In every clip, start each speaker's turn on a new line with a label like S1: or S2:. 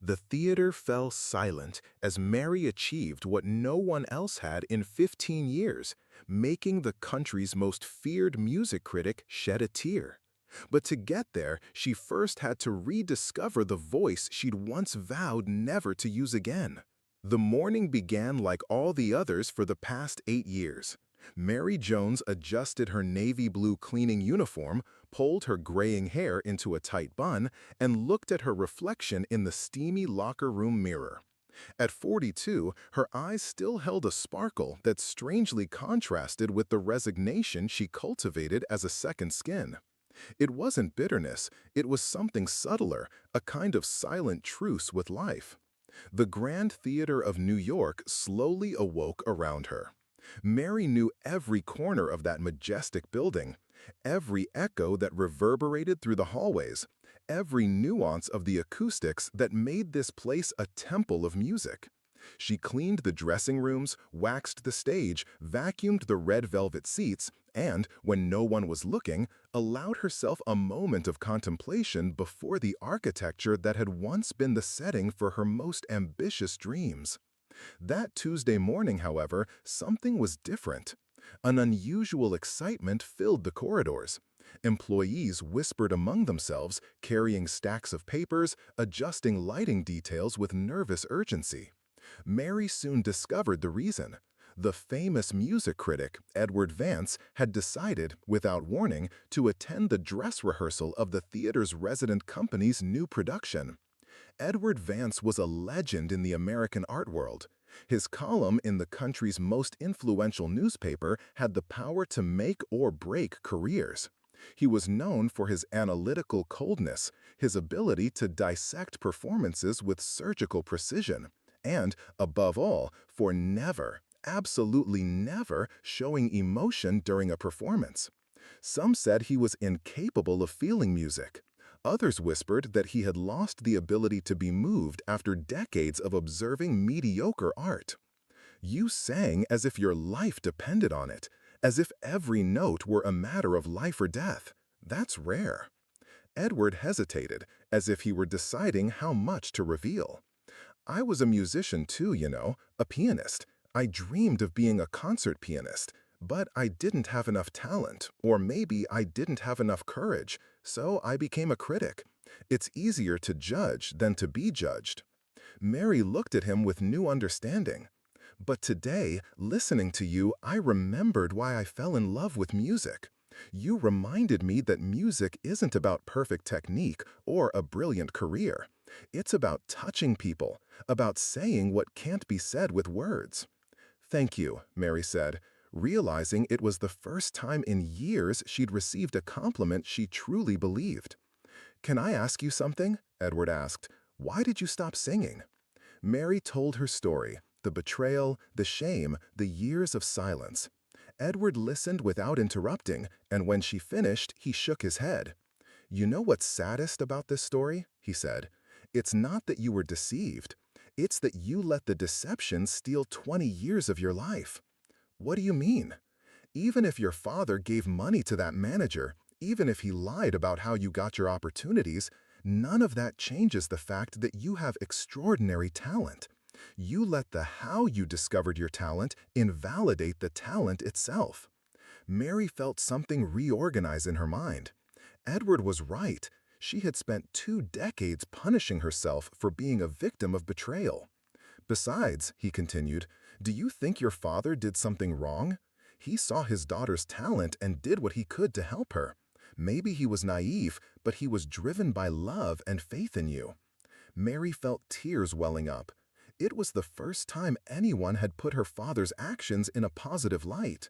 S1: The theater fell silent as Mary achieved what no one else had in 15 years, making the country's most feared music critic shed a tear. But to get there, she first had to rediscover the voice she'd once vowed never to use again. The morning began like all the others for the past 8 years. Mary Jones adjusted her navy blue cleaning uniform, pulled her graying hair into a tight bun, and looked at her reflection in the steamy locker room mirror. At 42, her eyes still held a sparkle that strangely contrasted with the resignation she cultivated as a second skin. It wasn't bitterness, it was something subtler, a kind of silent truce with life. The Grand Theater of New York slowly awoke around her. Mary knew every corner of that majestic building, every echo that reverberated through the hallways, every nuance of the acoustics that made this place a temple of music. She cleaned the dressing rooms, waxed the stage, vacuumed the red velvet seats, and, when no one was looking, allowed herself a moment of contemplation before the architecture that had once been the setting for her most ambitious dreams. That Tuesday morning, however, something was different. An unusual excitement filled the corridors. Employees whispered among themselves, carrying stacks of papers, adjusting lighting details with nervous urgency. Mary soon discovered the reason. The famous music critic, Edward Vance, had decided, without warning, to attend the dress rehearsal of the theater's resident company's new production. Edward Vance was a legend in the American art world. His column in the country's most influential newspaper had the power to make or break careers. He was known for his analytical coldness, his ability to dissect performances with surgical precision, and, above all, for never, absolutely never, showing emotion during a performance. Some said he was incapable of feeling music. Others whispered that he had lost the ability to be moved after decades of observing mediocre art. You sang as if your life depended on it, as if every note were a matter of life or death. That's rare. Edward hesitated, as if he were deciding how much to reveal. I was a musician too, a pianist. I dreamed of being a concert pianist. But I didn't have enough talent, or maybe I didn't have enough courage, so I became a critic. It's easier to judge than to be judged. Mary looked at him with new understanding. But today, listening to you, I remembered why I fell in love with music. You reminded me that music isn't about perfect technique or a brilliant career. It's about touching people, about saying what can't be said with words. Thank you, Mary said, realizing it was the first time in years she'd received a compliment she truly believed. Can I ask you something? Edward asked. Why did you stop singing? Mary told her story, the betrayal, the shame, the years of silence. Edward listened without interrupting, and when she finished, he shook his head. You know what's saddest about this story? He said. It's not that you were deceived. It's that you let the deception steal 20 years of your life. What do you mean? Even if your father gave money to that manager, even if he lied about how you got your opportunities, none of that changes the fact that you have extraordinary talent. You let the how you discovered your talent invalidate the talent itself. Mary felt something reorganize in her mind. Edward was right. She had spent 2 decades punishing herself for being a victim of betrayal. Besides, he continued, do you think your father did something wrong? He saw his daughter's talent and did what he could to help her. Maybe he was naive, but he was driven by love and faith in you. Mary felt tears welling up. It was the first time anyone had put her father's actions in a positive light.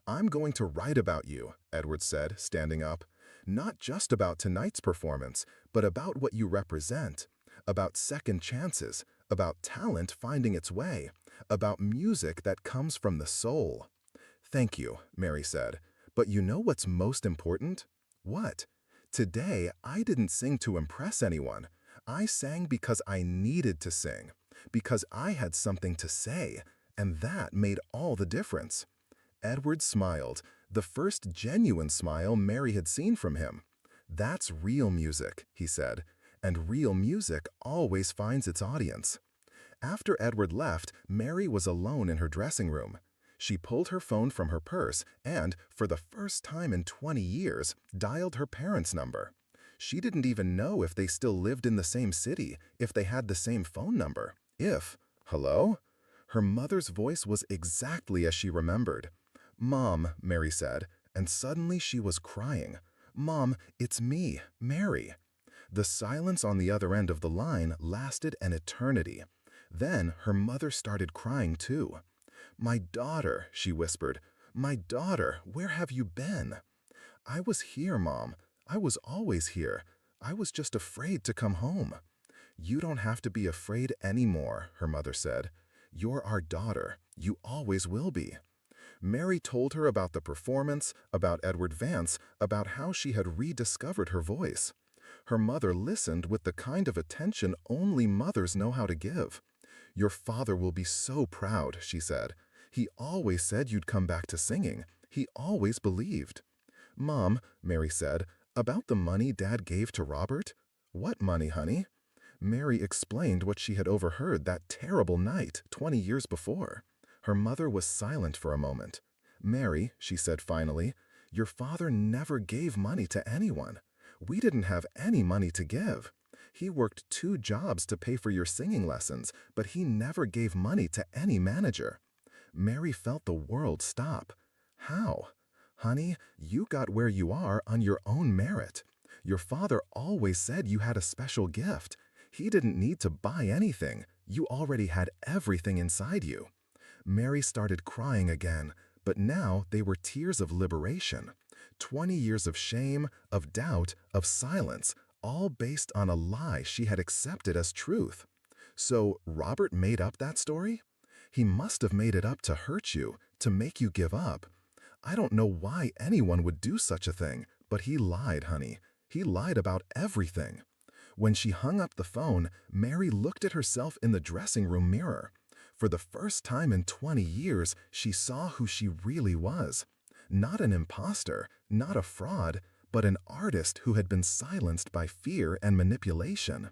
S1: I'm going to write about you, Edward said, standing up. Not just about tonight's performance, but about what you represent. About second chances, about talent finding its way, about music that comes from the soul. Thank you, Mary said. But you know what's most important? What? Today, I didn't sing to impress anyone. I sang because I needed to sing, because I had something to say, and that made all the difference. Edward smiled, the first genuine smile Mary had seen from him. That's real music, he said. and real music always finds its audience. After Edward left, Mary was alone in her dressing room. She pulled her phone from her purse and, for the first time in 20 years, dialed her parents' number. She didn't even know if they still lived in the same city, if they had the same phone number. Hello? Her mother's voice was exactly as she remembered. "Mom," Mary said, and suddenly she was crying. "Mom, it's me, Mary." The silence on the other end of the line lasted an eternity. Then her mother started crying too. "My daughter," she whispered. "My daughter, where have you been?" "I was here, Mom. I was always here. I was just afraid to come home." "You don't have to be afraid anymore," her mother said. "You're our daughter. You always will be." Mary told her about the performance, about Edward Vance, about how she had rediscovered her voice. Her mother listened with the kind of attention only mothers know how to give. "Your father will be so proud," she said. "He always said you'd come back to singing. He always believed." "Mom," Mary said, "about the money Dad gave to Robert?" "What money, honey?" Mary explained what she had overheard that terrible night 20 years before. Her mother was silent for a moment. "Mary," she said finally, "your father never gave money to anyone. We didn't have any money to give. He worked 2 jobs to pay for your singing lessons, but he never gave money to any manager." Mary felt the world stop. "How?" "Honey, you got where you are on your own merit. Your father always said you had a special gift. He didn't need to buy anything. You already had everything inside you." Mary started crying again, but now they were tears of liberation. 20 years of shame, of doubt, of silence, all based on a lie she had accepted as truth. So Robert made up that story? He must have made it up to hurt you, to make you give up. I don't know why anyone would do such a thing, but he lied, honey. He lied about everything. When she hung up the phone, Mary looked at herself in the dressing room mirror. For the first time in 20 years, she saw who she really was. Not an imposter, not a fraud, but an artist who had been silenced by fear and manipulation.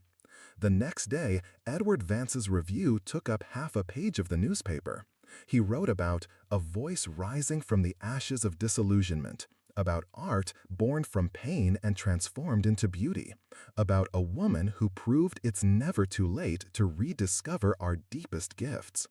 S1: The next day, Edward Vance's review took up half a page of the newspaper. He wrote about a voice rising from the ashes of disillusionment, about art born from pain and transformed into beauty, about a woman who proved it's never too late to rediscover our deepest gifts.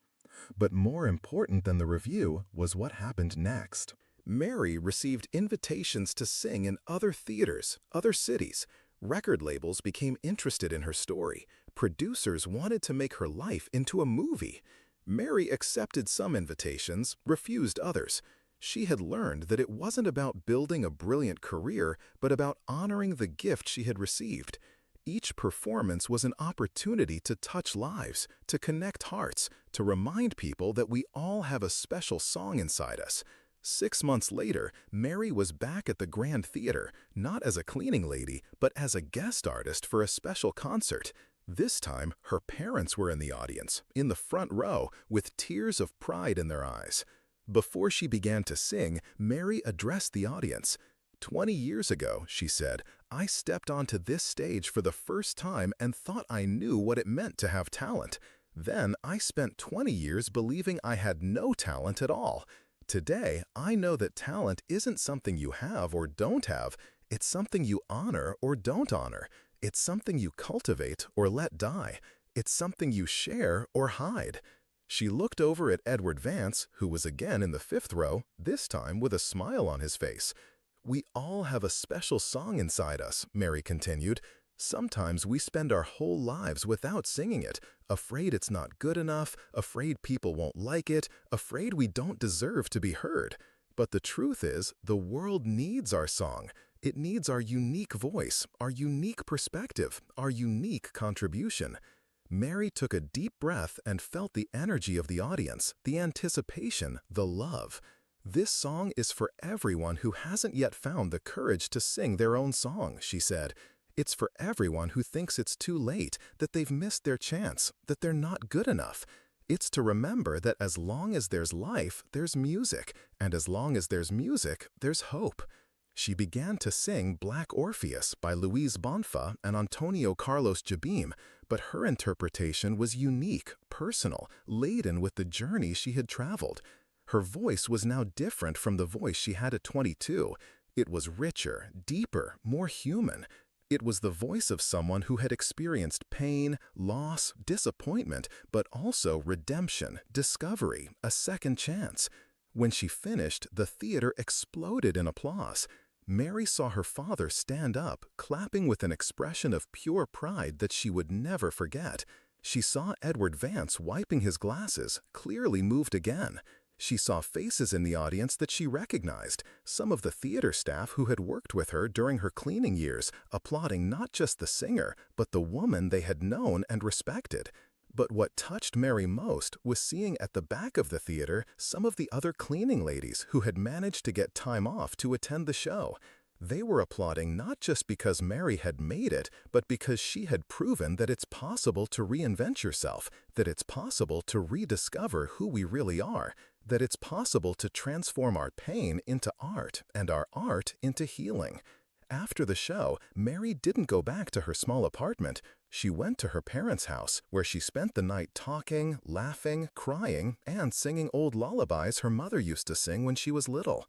S1: But more important than the review was what happened next. Mary received invitations to sing in other theaters, other cities. Record labels became interested in her story. Producers wanted to make her life into a movie. Mary accepted some invitations, refused others. She had learned that it wasn't about building a brilliant career, but about honoring the gift she had received. Each performance was an opportunity to touch lives, to connect hearts, to remind people that we all have a special song inside us. 6 months later, Mary was back at the Grand Theater, not as a cleaning lady, but as a guest artist for a special concert. This time, her parents were in the audience, in the front row, with tears of pride in their eyes. Before she began to sing, Mary addressed the audience. 20 years ago, she said, I stepped onto this stage for the first time and thought I knew what it meant to have talent. Then I spent 20 years believing I had no talent at all. Today, I know that talent isn't something you have or don't have. It's something you honor or don't honor. It's something you cultivate or let die. It's something you share or hide. She looked over at Edward Vance, who was again in the 5th row, this time with a smile on his face. We all have a special song inside us, Mary continued. Sometimes we spend our whole lives without singing it, afraid it's not good enough, afraid people won't like it, afraid we don't deserve to be heard. But the truth is, the world needs our song. It needs our unique voice, our unique perspective, our unique contribution. Mary took a deep breath and felt the energy of the audience, the anticipation, the love. This song is for everyone who hasn't yet found the courage to sing their own song, she said. It's for everyone who thinks it's too late, that they've missed their chance, that they're not good enough. It's to remember that as long as there's life, there's music, and as long as there's music, there's hope. She began to sing Black Orpheus by Luis Bonfa and Antonio Carlos Jobim, but her interpretation was unique, personal, laden with the journey she had traveled. Her voice was now different from the voice she had at 22. It was richer, deeper, more human. It was the voice of someone who had experienced pain, loss, disappointment, but also redemption, discovery, a second chance. When she finished, the theater exploded in applause. Mary saw her father stand up, clapping with an expression of pure pride that she would never forget. She saw Edward Vance wiping his glasses, clearly moved again. She saw faces in the audience that she recognized, some of the theater staff who had worked with her during her cleaning years, applauding not just the singer, but the woman they had known and respected. But what touched Mary most was seeing at the back of the theater some of the other cleaning ladies who had managed to get time off to attend the show. They were applauding not just because Mary had made it, but because she had proven that it's possible to reinvent yourself, that it's possible to rediscover who we really are, that it's possible to transform our pain into art and our art into healing. After the show, Mary didn't go back to her small apartment. She went to her parents' house, where she spent the night talking, laughing, crying, and singing old lullabies her mother used to sing when she was little.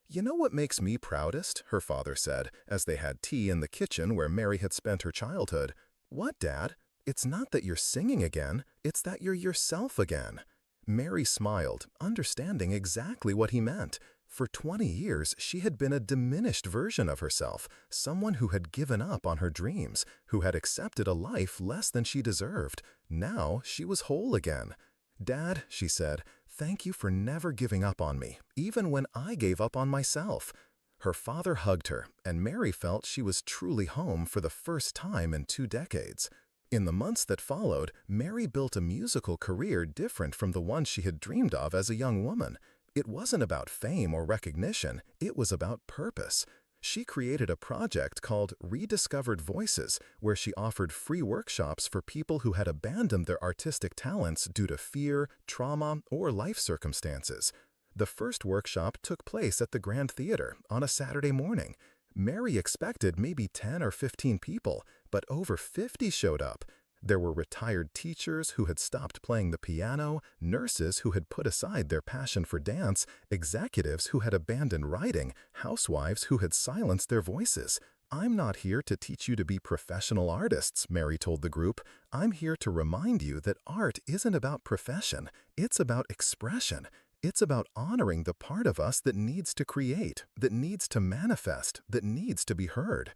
S1: "You know what makes me proudest?" her father said, as they had tea in the kitchen where Mary had spent her childhood. "What, Dad? It's not that you're singing again, it's that you're yourself again." Mary smiled, understanding exactly what he meant. For 20 years, she had been a diminished version of herself, someone who had given up on her dreams, who had accepted a life less than she deserved. Now she was whole again. "Dad," she said, "thank you for never giving up on me, even when I gave up on myself." Her father hugged her, and Mary felt she was truly home for the first time in 2 decades. In the months that followed, Mary built a musical career different from the one she had dreamed of as a young woman. It wasn't about fame or recognition, it was about purpose. She created a project called Rediscovered Voices, where she offered free workshops for people who had abandoned their artistic talents due to fear, trauma, or life circumstances. The first workshop took place at the Grand Theater on a Saturday morning. Mary expected maybe 10 or 15 people, but over 50 showed up. There were retired teachers who had stopped playing the piano, nurses who had put aside their passion for dance, executives who had abandoned writing, housewives who had silenced their voices. "I'm not here to teach you to be professional artists," Mary told the group. "I'm here to remind you that art isn't about profession, it's about expression. It's about honoring the part of us that needs to create, that needs to manifest, that needs to be heard."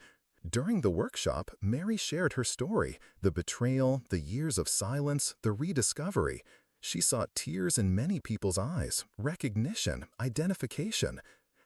S1: During the workshop, Mary shared her story, the betrayal, the years of silence, the rediscovery. She saw tears in many people's eyes, recognition, identification.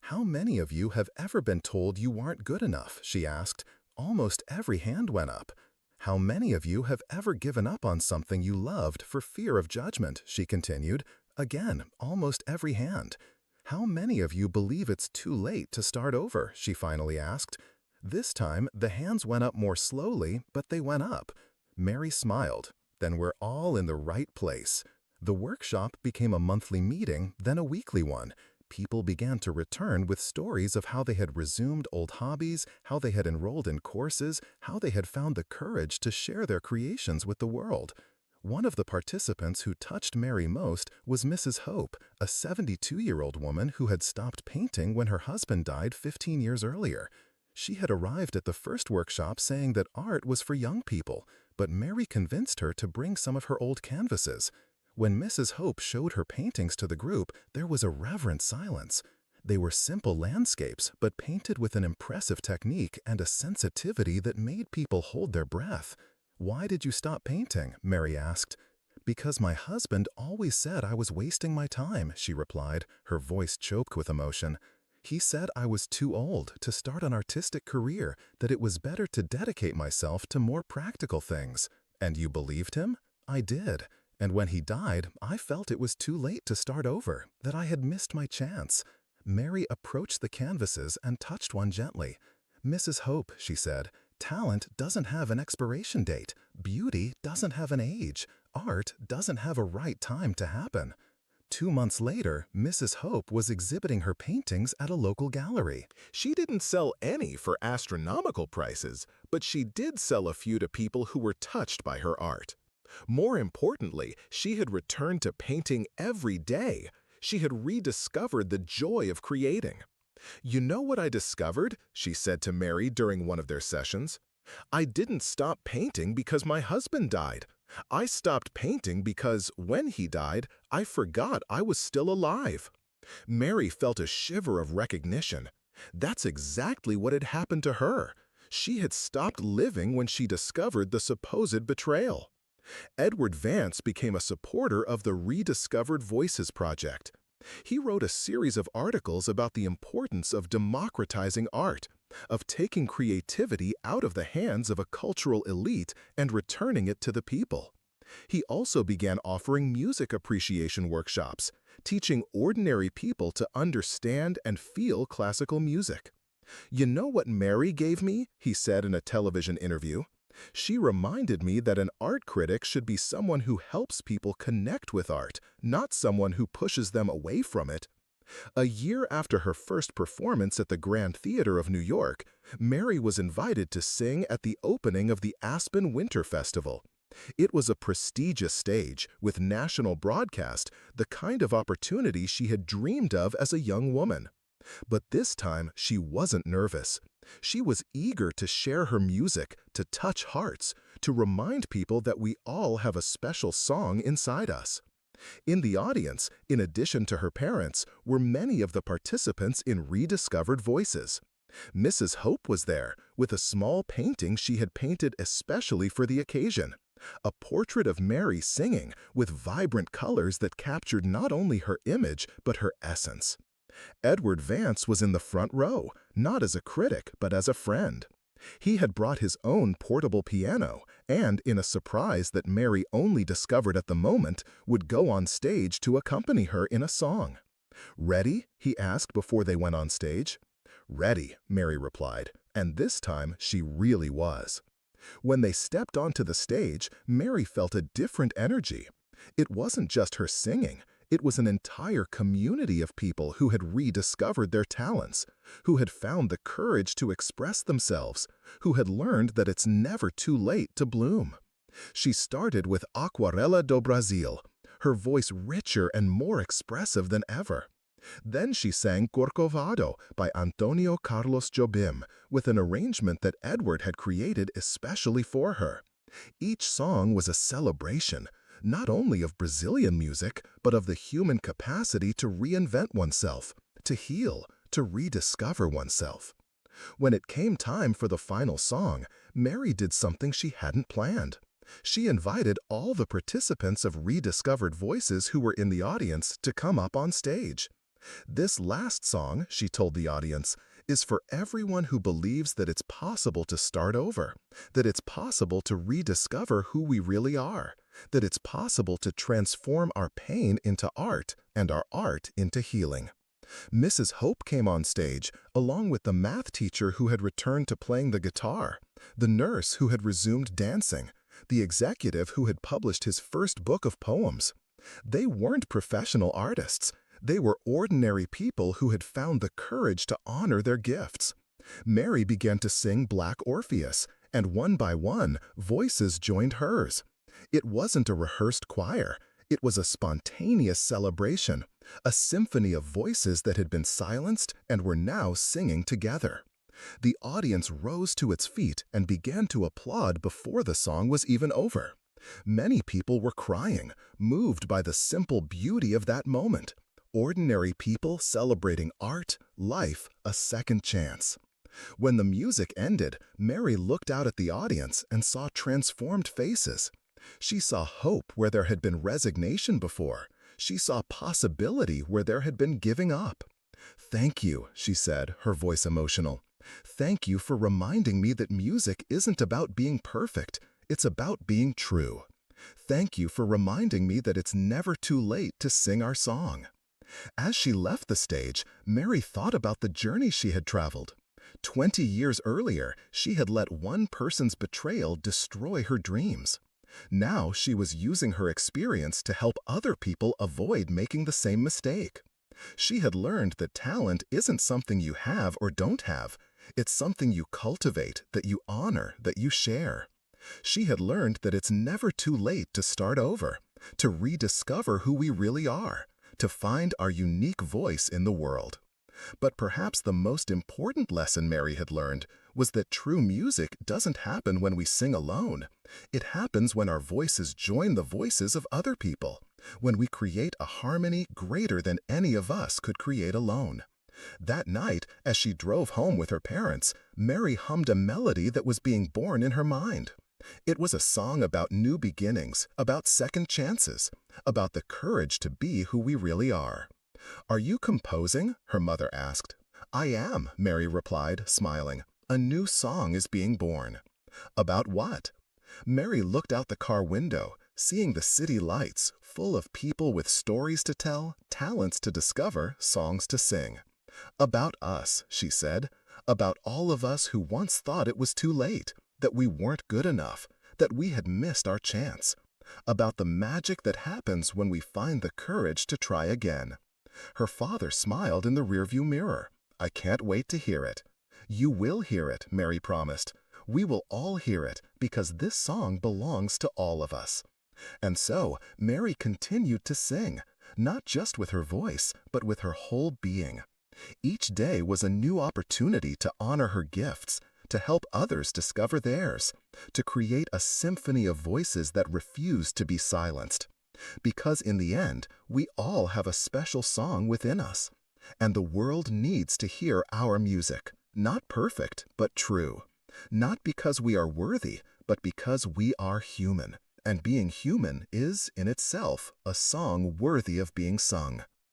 S1: "How many of you have ever been told you aren't good enough?" she asked. Almost every hand went up. "How many of you have ever given up on something you loved for fear of judgment?" she continued. Again, almost every hand. "How many of you believe it's too late to start over?" she finally asked. This time, the hands went up more slowly, but they went up. Mary smiled. "Then we're all in the right place." The workshop became a monthly meeting, then a weekly one. People began to return with stories of how they had resumed old hobbies, how they had enrolled in courses, how they had found the courage to share their creations with the world. One of the participants who touched Mary most was Mrs. Hope, a 72-year-old woman who had stopped painting when her husband died 15 years earlier. She had arrived at the first workshop saying that art was for young people, but Mary convinced her to bring some of her old canvases. When Mrs. Hope showed her paintings to the group, there was a reverent silence. They were simple landscapes, but painted with an impressive technique and a sensitivity that made people hold their breath. "Why did you stop painting?" Mary asked. "Because my husband always said I was wasting my time," she replied, her voice choked with emotion. "He said I was too old to start an artistic career, that it was better to dedicate myself to more practical things." "And you believed him?" "I did. And when he died, I felt it was too late to start over, that I had missed my chance." Mary approached the canvases and touched one gently. "Mrs. Hope," she said, "talent doesn't have an expiration date. Beauty doesn't have an age. Art doesn't have a right time to happen."
S2: 2 months later, Mrs. Hope was exhibiting her paintings at a local gallery.
S1: She didn't sell any for astronomical prices, but she did sell a few to people who were touched by her art. More importantly, she had returned to painting every day. She had rediscovered the joy of creating. "You know what I discovered?" she said to Mary during one of their sessions. "I didn't stop painting because my husband died. I stopped painting because, when he died, I forgot I was still alive." Mary felt a shiver of recognition. That's exactly what had happened to her. She had stopped living when she discovered the supposed betrayal. Edward Vance became a supporter of the Rediscovered Voices Project. He wrote a series of articles about the importance of democratizing art, of taking creativity out of the hands of a cultural elite and returning it to the people. He also began offering music appreciation workshops, teaching ordinary people to understand and feel classical music. "You know what Mary gave me?" he said in a television interview. "She reminded me that an art critic should be someone who helps people connect with art, not someone who pushes them away from it." A year after her first performance at the Grand Theater of New York, Mary was invited to sing at the opening of the Aspen Winter Festival. It was a prestigious stage, with national broadcast, the kind of opportunity she had dreamed of as a young woman. But this time, she wasn't nervous. She was eager to share her music, to touch hearts, to remind people that we all have a special song inside us. In the audience, in addition to her parents, were many of the participants in Rediscovered Voices. Mrs. Hope was there, with a small painting she had painted especially for the occasion. A portrait of Mary singing, with vibrant colors that captured not only her image, but her essence. Edward Vance was in the front row, not as a critic, but as a friend. He had brought his own portable piano and, in a surprise that Mary only discovered at the moment, would go on stage to accompany her in a song. "Ready?" he asked before they went on stage. "Ready," Mary replied, and this time she really was. When they stepped onto the stage, Mary felt a different energy. It wasn't just her singing. It was an entire community of people who had rediscovered their talents, who had found the courage to express themselves, who had learned that it's never too late to bloom. She started with Aquarela do Brasil, her voice richer and more expressive than ever. Then she sang Corcovado by Antonio Carlos Jobim, with an arrangement that Edward had created especially for her. Each song was a celebration, not only of Brazilian music, but of the human capacity to reinvent oneself, to heal, to rediscover oneself. When it came time for the final song, Mary did something she hadn't planned. She invited all the participants of Rediscovered Voices who were in the audience to come up on stage. "This last song," she told the audience, "is for everyone who believes that it's possible to start over, that it's possible to rediscover who we really are, that it's possible to transform our pain into art and our art into healing." Mrs. Hope came on stage, along with the math teacher who had returned to playing the guitar, the nurse who had resumed dancing, the executive who had published his first book of poems. They weren't professional artists. They were ordinary people who had found the courage to honor their gifts. Mary began to sing Black Orpheus, and one by one, voices joined hers. It wasn't a rehearsed choir. It was a spontaneous celebration, a symphony of voices that had been silenced and were now singing together. The audience rose to its feet and began to applaud before the song was even over. Many people were crying, moved by the simple beauty of that moment. Ordinary people celebrating art, life, a second chance. When the music ended, Mary looked out at the audience and saw transformed faces. She saw hope where there had been resignation before. She saw possibility where there had been giving up. "Thank you," she said, her voice emotional. "Thank you for reminding me that music isn't about being perfect. It's about being true. Thank you for reminding me that it's never too late to sing our song." As she left the stage, Mary thought about the journey she had traveled. 20 years earlier, she had let one person's betrayal destroy her dreams.
S2: Now she was using her experience to help other people avoid making the same mistake. She had learned that talent isn't something you have or don't have. It's something you cultivate, that you honor, that you share. She had learned that it's never too late to start over, to rediscover who we really are, to find our unique voice in the world. But perhaps the most important lesson Mary had learned was that true music doesn't happen when we sing alone. It happens when our voices join the voices of other people, when we create a harmony greater than any of us could create alone. That night, as she drove home with her parents, Mary hummed a melody that was being born in her mind. It was a song about new beginnings, about second chances, about the courage to be who we really are. "Are you composing?" her mother asked. "I am," Mary replied, smiling. "A new song is being born." "About what?" Mary looked out the car window, seeing the city lights, full of people with stories to tell, talents to discover, songs to sing. "About us," she said. "About all of us who once thought it was too late, that we weren't good enough, that we had missed our chance. About the magic that happens when we find the courage to try again." Her father smiled in the rearview mirror. "I can't wait to hear it." "You will hear it," Mary promised. "We will all hear it, because this song belongs to all of us." And so, Mary continued to sing, not just with her voice, but with her whole being. Each day was a new opportunity to honor her gifts, to help others discover theirs, to create a symphony of voices that refuse to be silenced. Because in the end, we all have a special song within us. And the world needs to hear our music, not perfect, but true. Not because we are worthy, but because we are human. And being human is, in itself, a song worthy of being sung.